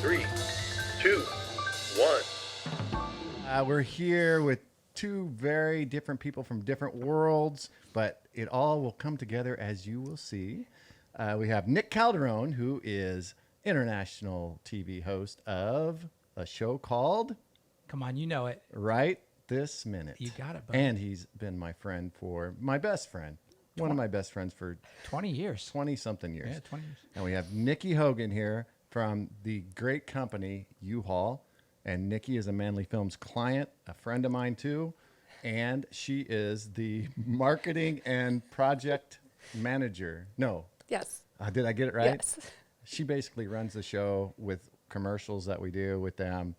3, 2, 1. We're here with two very different people from different worlds, but it all will come together as you will see. We have Nick Calderone, who is international TV host of a show called Come on, you know it. Right This Minute. You got it, buddy. And he's been my friend for my best friend. One of my best friends for 20 years. 20-something years. Yeah, 20 years. And we have Nikki Hogan here from the great company U-Haul. And Nikki is a Manly Films client, a friend of mine too. And she is the marketing and project manager. No. Yes. Did I get it right? Yes. She basically runs the show with commercials that we do with them,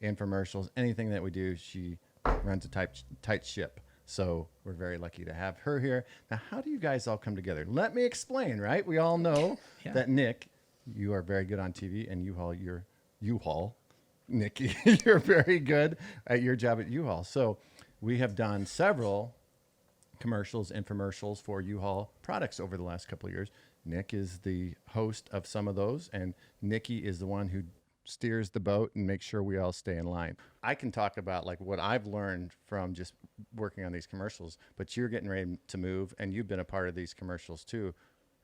infomercials, anything that we do. She runs a tight ship. So we're very lucky to have her here. Now, how do you guys all come together? Let me explain, right? We all know that Nick, you are very good on TV, and U-Haul, Nikki, you're very good at your job at U-Haul. So we have done several commercials, infomercials for U-Haul products over the last couple of years. Nick is the host of some of those, and Nikki is the one who steers the boat and makes sure we all stay in line. I can talk about like what I've learned from just working on these commercials, but you're getting ready to move, and you've been a part of these commercials too.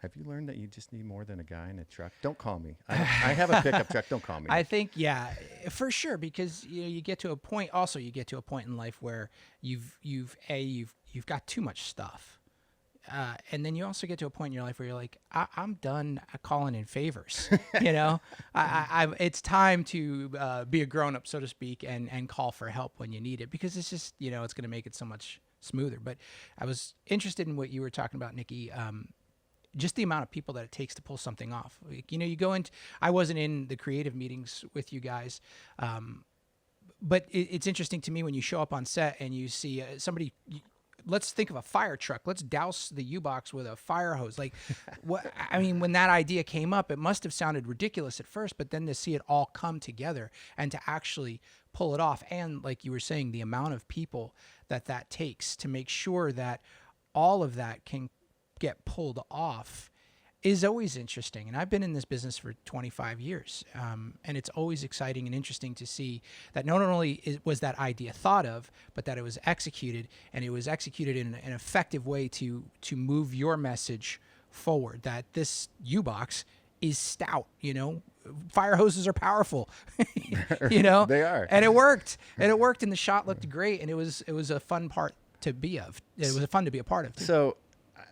Have you learned that you just need more than a guy in a truck? Don't call me. I have a pickup truck. Don't call me. I think, yeah, for sure, because you get to a point. Also, you get to a point in life where you've got too much stuff, and then you also get to a point in your life where you're like, I'm done calling in favors. It's time to be a grown up, so to speak, and call for help when you need it, because it's just it's going to make it so much smoother. But I was interested in what you were talking about, Nikki. Just the amount of people that it takes to pull something off. You go into, I wasn't in the creative meetings with you guys, but it's interesting to me when you show up on set and you see somebody, let's think of a fire truck. Let's douse the U-Box with a fire hose. Like, when that idea came up, it must have sounded ridiculous at first, but then to see it all come together and to actually pull it off. And like you were saying, the amount of people that takes to make sure that all of that can get pulled off is always interesting. And I've been in this business for 25 years. And it's always exciting and interesting to see that not only was that idea thought of, but that it was executed, and it was executed in an effective way to move your message forward, that this U-Box is stout, fire hoses are powerful, They are. and it worked, and the shot looked great. And it was a fun part to be of. It was fun to be a part of too. So,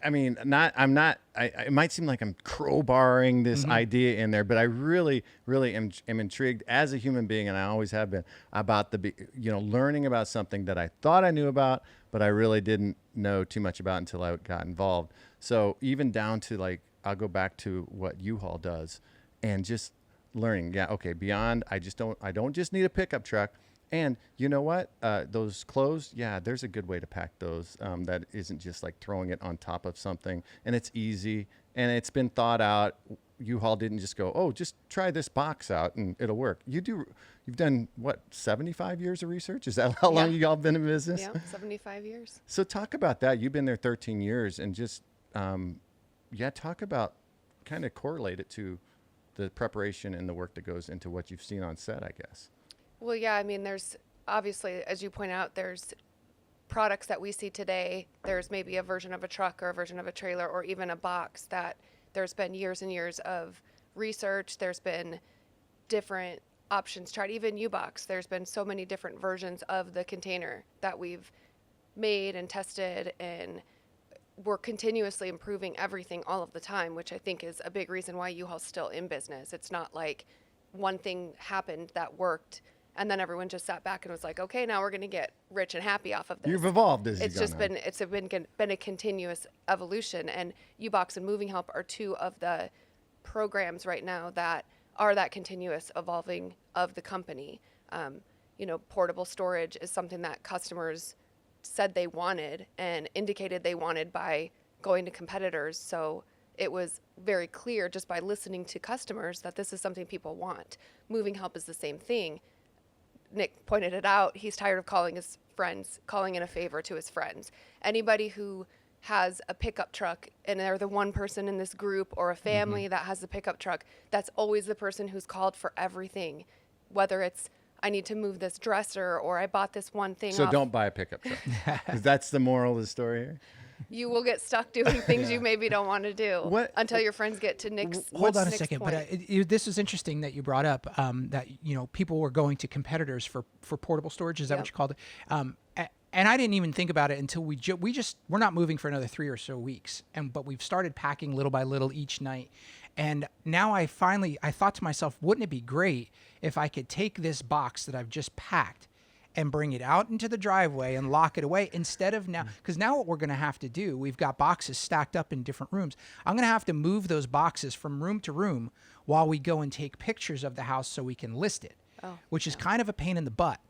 I mean, it might seem like I'm crowbarring this idea in there, but I really, really am intrigued as a human being, and I always have been, about learning about something that I thought I knew about, but I really didn't know too much about until I got involved. So even down to I'll go back to what U-Haul does, and just learning, beyond, I don't just need a pickup truck. And you know what? Those clothes, there's a good way to pack those that isn't just like throwing it on top of something. And it's easy, and it's been thought out. U-Haul didn't just go, oh, just try this box out and it'll work. You've done, 75 years of research? Is that how long you all been in business? Yeah, 75 years. So talk about that. You've been there 13 years, and just, talk about, kind of correlate it to the preparation and the work that goes into what you've seen on set, I guess. Well, yeah, there's obviously, as you point out, there's products that we see today. There's maybe a version of a truck or a version of a trailer or even a box that there's been years and years of research. There's been different options tried, even U-Box. There's been so many different versions of the container that we've made and tested, and we're continuously improving everything all of the time, which I think is a big reason why U-Haul's still in business. It's not like one thing happened that worked and then everyone just sat back and was like, okay, now we're going to get rich and happy off of this. You've evolved as it's just been a continuous evolution. And U-Box and MovingHelp are two of the programs right now that are that continuous evolving of the company. Portable storage is something that customers said they wanted and indicated they wanted by going to competitors. So it was very clear just by listening to customers that this is something people want. MovingHelp is the same thing. Nick pointed it out. He's tired of calling his friends, calling in a favor to his friends. Anybody who has a pickup truck and they're the one person in this group or a family that has the pickup truck, that's always the person who's called for everything, whether it's I need to move this dresser or I bought this one thing So off. don't buy a pickup truck. 'Cause that's the moral of the story here. You will get stuck doing things you maybe don't want to do until your friends get to Nick's Hold on a Nick's second, point. but this is interesting that you brought up that people were going to competitors for portable storage. Is that what Yep. you called it? And I didn't even think about it until we're not moving for another 3 or so weeks, but we've started packing little by little each night, and now I thought to myself, wouldn't it be great if I could take this box that I've just packed and bring it out into the driveway and lock it away instead of now, because now what we're going to have to do, we've got boxes stacked up in different rooms. I'm going to have to move those boxes from room to room while we go and take pictures of the house so we can list it, which is kind of a pain in the butt.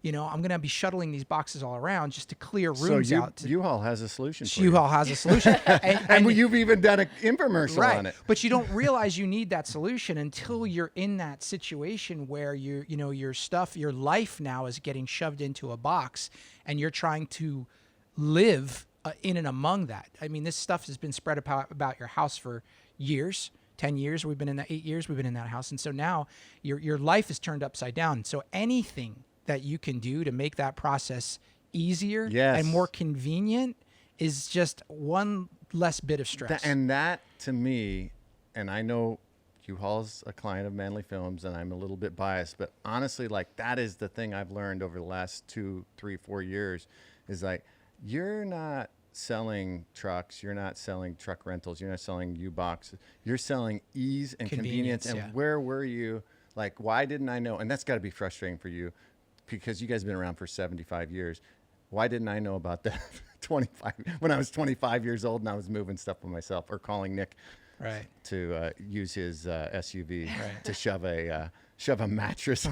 I'm going to be shuttling these boxes all around just to clear rooms out. So U-Haul has a solution for you. U-Haul has a solution. And you've even done an infomercial on it. But you don't realize you need that solution until you're in that situation where your stuff, your life now is getting shoved into a box and you're trying to live in and among that. I mean, this stuff has been spread about your house for years. 10 years, we've been in that 8 years, we've been in that house. And so now your life is turned upside down. So anything that you can do to make that process easier and more convenient is just one less bit of stress. And that to me, and I know U-Haul's a client of Manly Films and I'm a little bit biased, but honestly, like that is the thing I've learned over the last 2, 3, 4 years is like, you're not selling trucks, you're not selling truck rentals, you're not selling U-boxes, you're selling ease and convenience. And where were you? Like, why didn't I know? And that's got to be frustrating for you because you guys have been around for 75 years. Why didn't I know about that 25 when I was 25 years old and I was moving stuff by myself or calling Nick to use his SUV to shove a mattress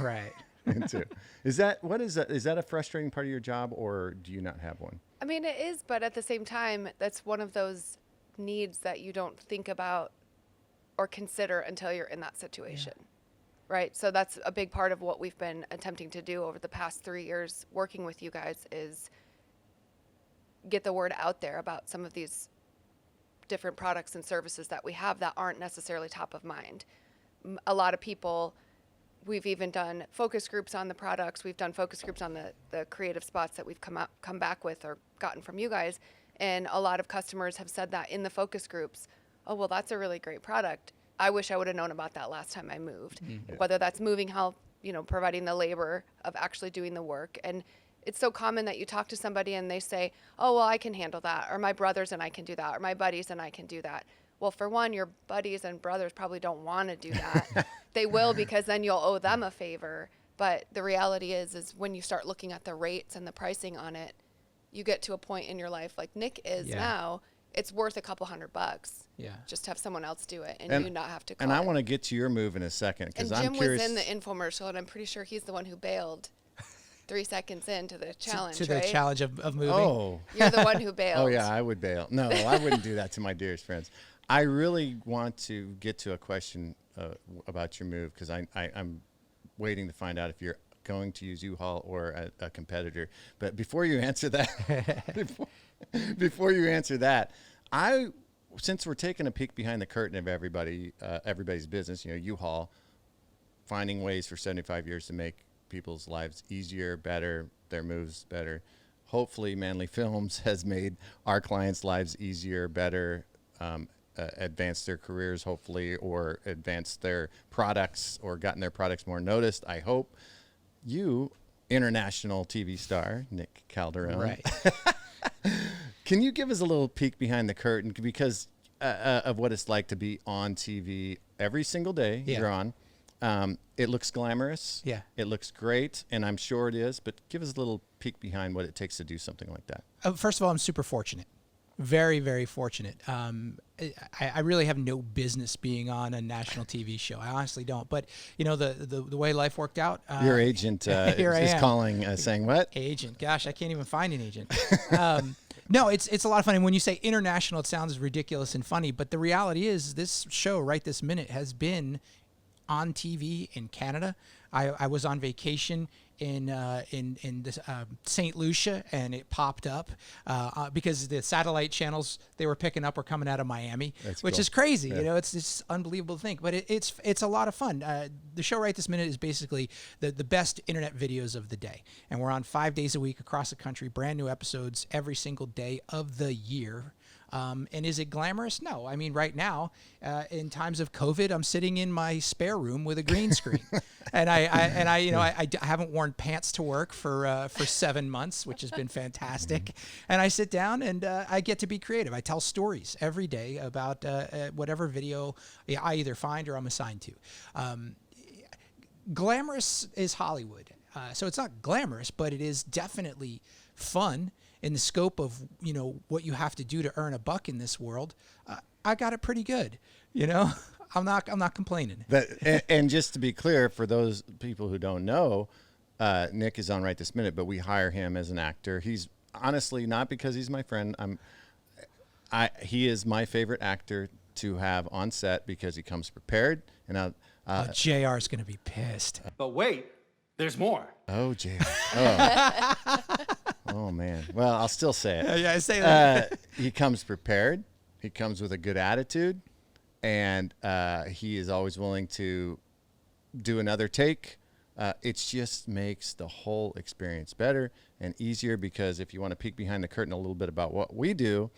into? Is that a frustrating part of your job, or do you not have one? I mean, it is, but at the same time, that's one of those needs that you don't think about or consider until you're in that situation. Right. So that's a big part of what we've been attempting to do over the past 3 years working with you guys is get the word out there about some of these different products and services that we have that aren't necessarily top of mind. A lot of people, we've even done focus groups on the products. We've done focus groups on the creative spots that we've come back with or gotten from you guys. And a lot of customers have said that in the focus groups, oh, well, that's a really great product. I wish I would have known about that last time I moved. Whether that's MovingHelp, providing the labor of actually doing the work. And it's so common that you talk to somebody and they say, oh, well, I can handle that. Or my brothers and I can do that. Or my buddies and I can do that. Well, for one, your buddies and brothers probably don't want to do that. They will because then you'll owe them a favor. But the reality is when you start looking at the rates and the pricing on it, you get to a point in your life like Nick is now. It's worth a couple $100. Just have someone else do it and you not have to call. And I want to get to your move in a second because I'm curious. Jim was in the infomercial and I'm pretty sure he's the one who bailed 3 seconds into the challenge, the challenge of moving. Oh. You're the one who bailed. Oh, yeah, I would bail. No, I wouldn't do that to my dearest friends. I really want to get to a question about your move because I'm waiting to find out if you're going to use U-Haul or a competitor. But before you answer that, before you answer that, since we're taking a peek behind the curtain of everybody's business, U-Haul finding ways for 75 years to make people's lives easier, better, their moves better. Hopefully, Manly Films has made our clients' lives easier, better, advanced their careers, hopefully, or advanced their products or gotten their products more noticed. I hope. You, international TV star, Nick Calderone. Right. Can you give us a little peek behind the curtain because of what it's like to be on TV every single day you're on? It looks glamorous. Yeah. It looks great, and I'm sure it is, but give us a little peek behind what it takes to do something like that. First of all, I'm super fortunate. Very, very fortunate. I really have no business being on a national TV show. I honestly don't. But, the way life worked out. Your agent is calling, saying what? Agent. Gosh, I can't even find an agent. No, it's a lot of fun. And when you say international, it sounds ridiculous and funny. But the reality is this show right this minute has been on TV in Canada. I was on vacation in this, St. Lucia, and it popped up because the satellite channels they were picking up were coming out of Miami, which cool. is crazy. Yeah. You know, it's this unbelievable thing. But it's a lot of fun. The show right this minute is basically the best internet videos of the day, and we're on 5 days a week across the country, brand new episodes every single day of the year. And is it glamorous? No. I mean, right now, in times of COVID, I'm sitting in my spare room with a green screen, and I haven't worn pants to work for 7 months, which has been fantastic. And I sit down and I get to be creative. I tell stories every day about whatever video I either find or I'm assigned to. Glamorous is Hollywood, so it's not glamorous, but it is definitely fun. In the scope of, you know, what you have to do to earn a buck in this world, I got it pretty good. You know, I'm not complaining. And just to be clear, for those people who don't know, Nick is on right this minute, but we hire him as an actor. He's honestly not because he's my friend. He is my favorite actor to have on set because he comes prepared. And JR is going to be pissed. But wait, there's more. Oh, JR. Oh. Oh, man. Well, I'll still say it. Yeah, I say that. He comes prepared. He comes with a good attitude. And he is always willing to do another take. It just makes the whole experience better and easier because if you want to peek behind the curtain a little bit about what we do,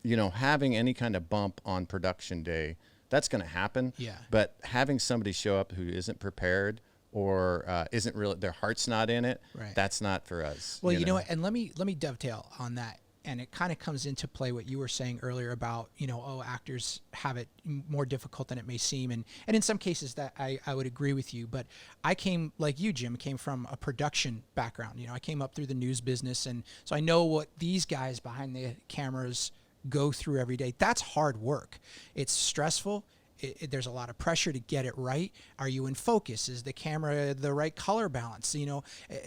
you know, having any kind of bump on production day, that's going to happen. Yeah. But having somebody show up who isn't prepared or isn't really, their heart's not in it, Right. that's not for us. Well, you know what? And let me dovetail on that. And it kind of comes into play what you were saying earlier about, you know, actors have it more difficult than it may seem. And in some cases that I would agree with you. But I came, like you, Jim, came from a production background. You know, I came up through the news business. And so I know what these guys behind the cameras go through every day. That's hard work. It's stressful. There's a lot of pressure to get it right. Are you in focus? Is the camera the right color balance? You know,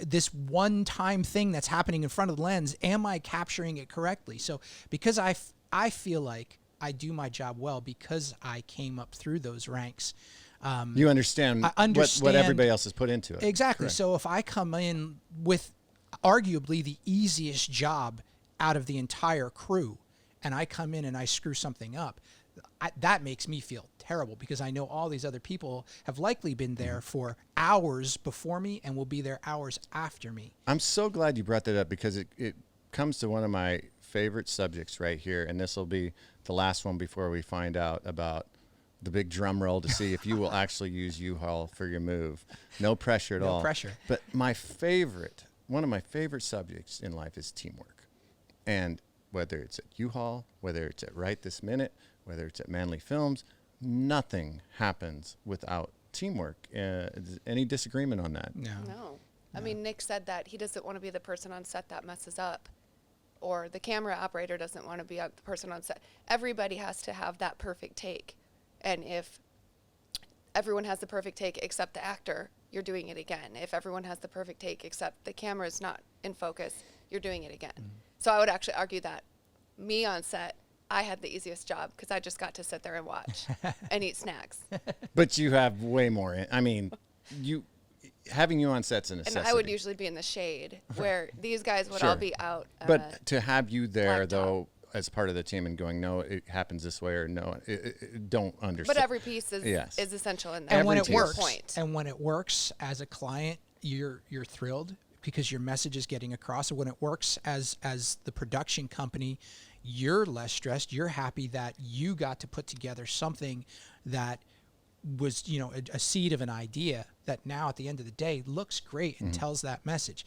this one-time thing that's happening in front of the lens, am I capturing it correctly? So because I feel like I do my job well because I came up through those ranks. You understand, what everybody else has put into it. Exactly. Correct. So if I come in with arguably the easiest job out of the entire crew and I come in and I screw something up, that makes me feel terrible because I know all these other people have likely been there for hours before me and will be there hours after me. I'm so glad you brought that up because it comes to one of my favorite subjects right here. And this will be the last one before we find out about the big drum roll to see if you will actually use U-Haul for your move. No pressure at all. No pressure. But one of my favorite subjects in life is teamwork. And whether it's at U-Haul, whether it's at Right This Minute, whether it's at Manly Films, nothing happens without teamwork. Any disagreement on that? No. I mean, Nick said that he doesn't want to be the person on set that messes up, or the camera operator doesn't want to be the person on set. Everybody has to have that perfect take. And if everyone has the perfect take except the actor, you're doing it again. If everyone has the perfect take except the camera is not in focus, you're doing it again. So I would actually argue that me on set, I had the easiest job because I just got to sit there and watch and eat snacks. But you have way more. I mean, having you on set's a necessity. And I would usually be in the shade where these guys would all be out. But to have you there, laptop. though, as part of the team and going, no, it happens this way, or no, don't understand. But every piece is essential in there. And when it Every works, point. and when it works as a client, you're thrilled because your message is getting across. And when it works as the production company, you're less stressed. You're happy that you got to put together something that was, you know, a seed of an idea that now at the end of the day looks great and tells that message.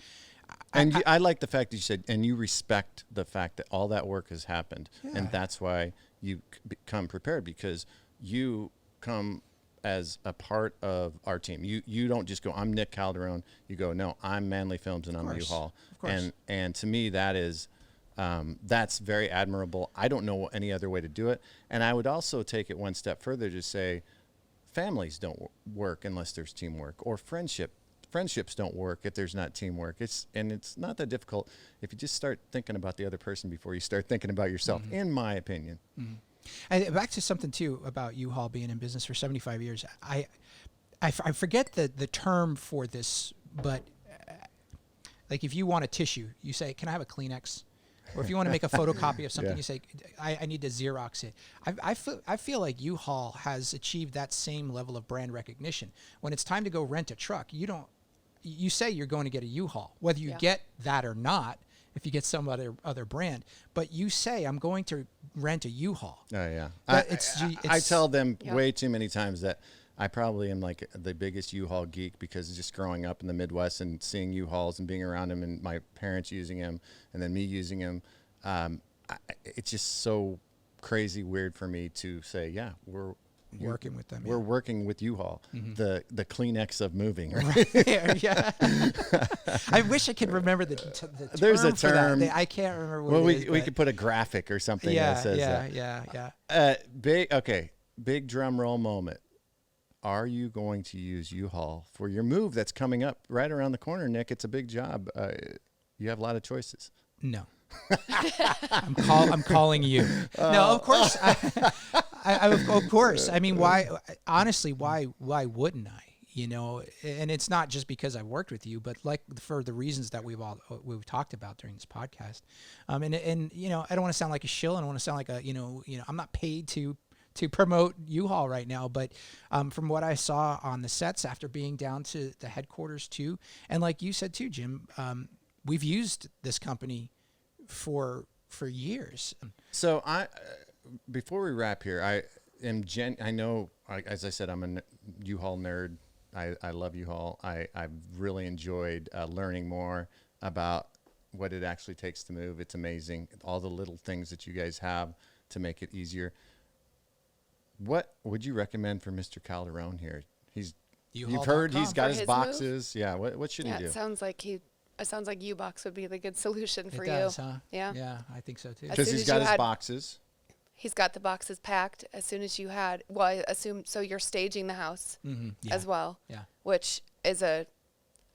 And I like the fact that you said, and you respect the fact that all that work has happened. And that's why you become prepared, because you come as a part of our team. You don't just go, I'm Nick Calderone. You go, no, I'm Manly Films and I'm U-Haul. Of course. And to me, that is, that's very admirable. I don't know any other way to do it. And I would also take it one step further to say families don't work unless there's teamwork, or friendships don't work if there's not teamwork. It's not that difficult if you just start thinking about the other person before you start thinking about yourself, in my opinion. And back to something too about U-Haul being in business for 75 years. I forget the term for this, but Like if you want a tissue, you say, "Can I have a Kleenex?" Or if you want to make a photocopy of something, Yeah. you say, I need to Xerox it. I feel like U-Haul has achieved that same level of brand recognition. When it's time to go rent a truck, you say you're going to get a U-Haul, whether you Yeah. get that or not, if you get some other brand, but you say, I'm going to rent a U-Haul. Oh yeah. But I tell them Yeah. way too many times that I probably am like the biggest U-Haul geek because just growing up in the Midwest and seeing U-Hauls and being around them and my parents using them and then me using them, it's just so crazy weird for me to say, yeah, we're Working with them, We're yeah. working with U-Haul, the Kleenex of moving. Right? Yeah. I wish I could remember the term. There's a for that. term. I can't remember what Well, it is. we but- could put a graphic or something that says that. Yeah. Big drum roll moment. Are you going to use U-Haul for your move that's coming up right around the corner, Nick? It's a big job. You have a lot of choices. No. I'm calling you. No, of course. Of course. I mean, why? Honestly, why wouldn't I? You know, and it's not just because I've worked with you, but like for the reasons that we've talked about during this podcast. And you know, I don't want to sound like a shill. I don't want to sound like a you know, I'm not paid to promote U-Haul right now, but from what I saw on the sets after being down to the headquarters too, and like you said too, Jim, we've used this company for years. So before we wrap here, I know, as I said, I'm a U-Haul nerd. I love U-Haul. I've really enjoyed learning more about what it actually takes to move. It's amazing. All the little things that you guys have to make it easier. What would you recommend for Mr. Calderone here? You've heard he's got For his his boxes. Yeah. What should he do? It sounds like U-Box would be the good solution for It you. does, huh? Yeah. Yeah, I think so too. As Because soon he's as got you his had- boxes. He's got the boxes packed as soon as you had. Well, I assume so. You're staging the house Yeah. as well. Yeah. Which is I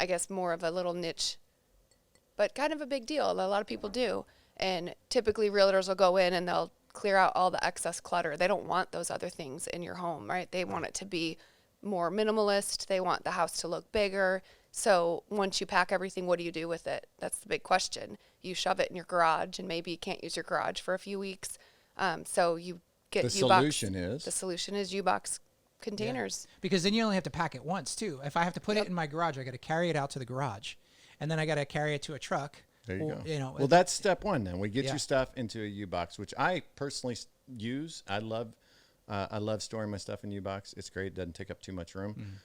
guess more of a little niche, but kind of a big deal. A lot of people do, and typically realtors will go in and they'll clear out all the excess clutter. They don't want those other things in your home, right? They want it to be more minimalist. They want the house to look bigger. So once you pack everything, what do you do with it? That's the big question. You shove it in your garage, and maybe you can't use your garage for a few weeks. So you get The U-Box. solution is U-Box containers. Because then you only have to pack it once too. If I have to put it in my garage, I got to carry it out to the garage, and then I got to carry it to a truck. There you go. You know, Well, that's step one. Then we get Yeah. your stuff into a U-Box, which I personally use. I love storing my stuff in U-Box. It's great. It doesn't take up too much room.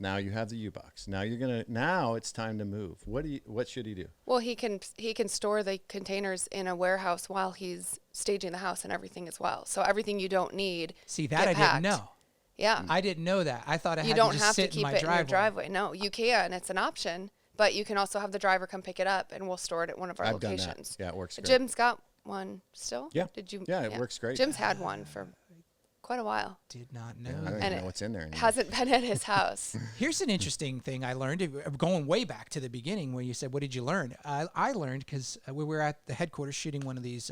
Now you have the U-Box. Now it's time to move. What should he do? Well, he can store the containers in a warehouse while he's staging the house and everything as well. So everything you don't need. see that get I packed. didn't know. Yeah. I didn't know that. I thought I You had don't to just have to sit keep in it my in your driveway. No, you can. It's an option. But you can also have the driver come pick it up, and we'll store it at one of our I've done that. locations. Yeah, it works great. Jim's got one still. Yeah. Did you? Yeah, it works great. Jim's had one for quite a while. Did not know. I don't that. even And know what's in there anymore. Hasn't been at his house. Here's an interesting thing I learned, going way back to the beginning when you said, what did you learn? I learned because we were at the headquarters shooting one of these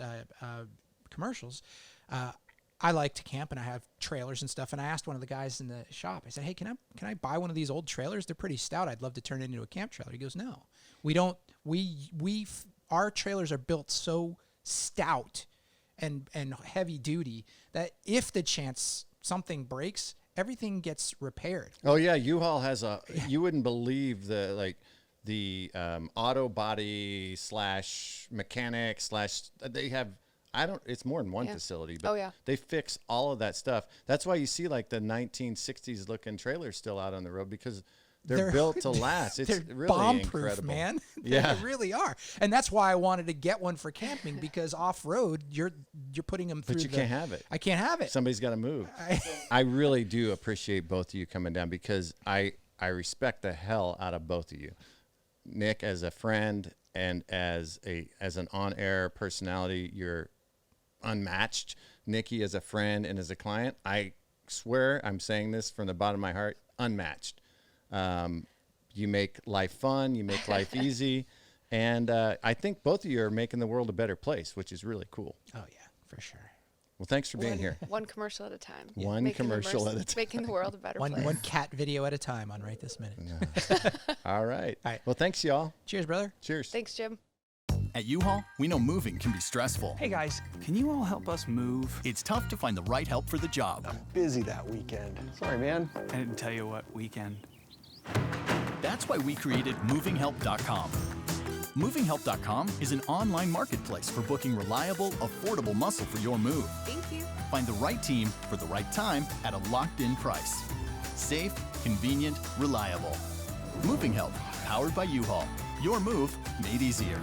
commercials. I like to camp and I have trailers and stuff. And I asked one of the guys in the shop, I said, hey, can I buy one of these old trailers? They're pretty stout. I'd love to turn it into a camp trailer. He goes, no, we don't. Our trailers are built so stout and heavy duty that if the chance something breaks, everything gets repaired. Oh yeah, U-Haul has you wouldn't believe the auto body / mechanic / they have. It's more than one Yeah. facility, but Oh, yeah. they fix all of that stuff. That's why you see like the 1960s looking trailers still out on the road because they're built to last. It's they're really bomb-proof, incredible, man. Yeah. They really are, and that's why I wanted to get one for camping because off road you're putting them through. But you can't have it. I can't have it. Somebody's got to move. I really do appreciate both of you coming down because I respect the hell out of both of you. Nick as a friend and as an on-air personality, you're unmatched. Nikki as a friend and as a client, I swear I'm saying this from the bottom of my heart, unmatched. You make life fun, you make life easy, and I think both of you are making the world a better place, which is really cool. Oh yeah, for sure. Well, thanks for being here. One commercial at a time. One Making commercial at a time. Making the world a better One place. cat video at a time on Right This Minute. All right. All right. Well, thanks, y'all. Cheers, brother. Cheers. Thanks, Jim. At U-Haul, we know moving can be stressful. Hey guys, can you all help us move? It's tough to find the right help for the job. Busy that weekend. Sorry, man. I didn't tell you what weekend. That's why we created MovingHelp.com. MovingHelp.com is an online marketplace for booking reliable, affordable muscle for your move. Thank you. Find the right team for the right time at a locked-in price. Safe, convenient, reliable. Moving Help, powered by U-Haul. Your move made easier.